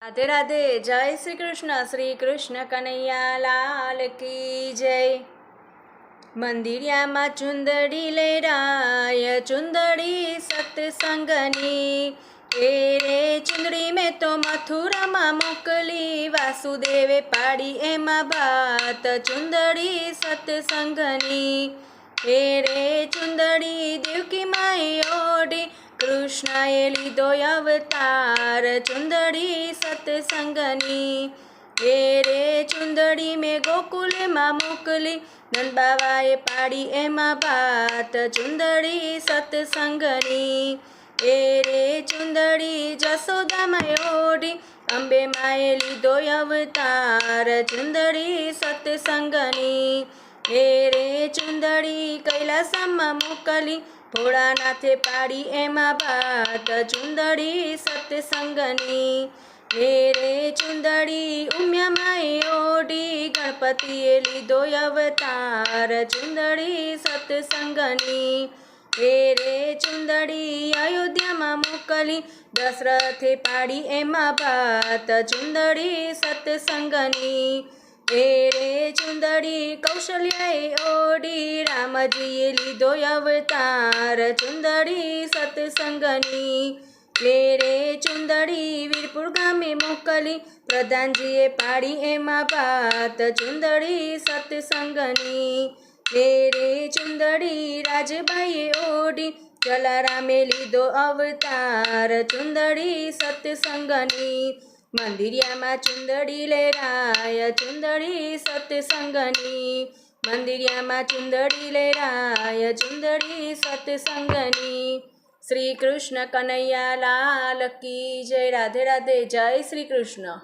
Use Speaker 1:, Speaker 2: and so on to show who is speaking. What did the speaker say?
Speaker 1: राधे राधे। जय श्री कृष्ण कन्हैया लाल की जय। मंदिरिया में चुंदड़ी लहराय चुंदड़ी सत्संगनी रे चुंदड़ी में तो मथुरा में मोकली वासुदेवे पाड़ी एमा बात चुंदड़ी सत्संगनी रे चुंदड़ी देवकी माई ओडी कृष्णाए लीधो अवतार चुंदड़ी सत्संगनी रे चुंदड़ी में गोकुल में मोकली नंद बाबाए पाड़ी एमा बात चुंदड़ी सत्संगनी रे चुंदड़ी जसोदा माए ओढ़ी अंबे माए लीधो अवतार चुंदड़ी सत्संगनी रे चुंदड़ी कैलासमा मोकली भोळानाथे पाड़ी एमा बात चुंदड़ी सत्संगनी रे चुंदड़ी उम्या माए ओढ़ी गणपतिए लीधो अवतार चुंदड़ी सत्संगनी रे चुंदड़ी अयोध्या में मोकली दशरथे पाड़ी एमा बात चुंदड़ी सत्संगनी रे चुंदड़ी कौशल्याए ओढ़ी रामजीए लीधो अवतार चुंदड़ी सत्संगनी रे चुंदड़ी वीरपुर गामे मोकली प्रधानजीए पाड़ी एमा बात चुंदड़ी सत्संगनी रे चुंदड़ी राजबाईए ओढ़ी जलारामे लीधो अवतार चुंदड़ी सत्संगनी मंदिरिया में चुंदड़ी लहराय चुंदड़ी सत्संगनी मंदिरिया में चुंदड़ी लहराय चुंदड़ी सत्संगनी। श्री कृष्ण कन्हैया लाल की जय। राधे राधे। जय श्री कृष्ण।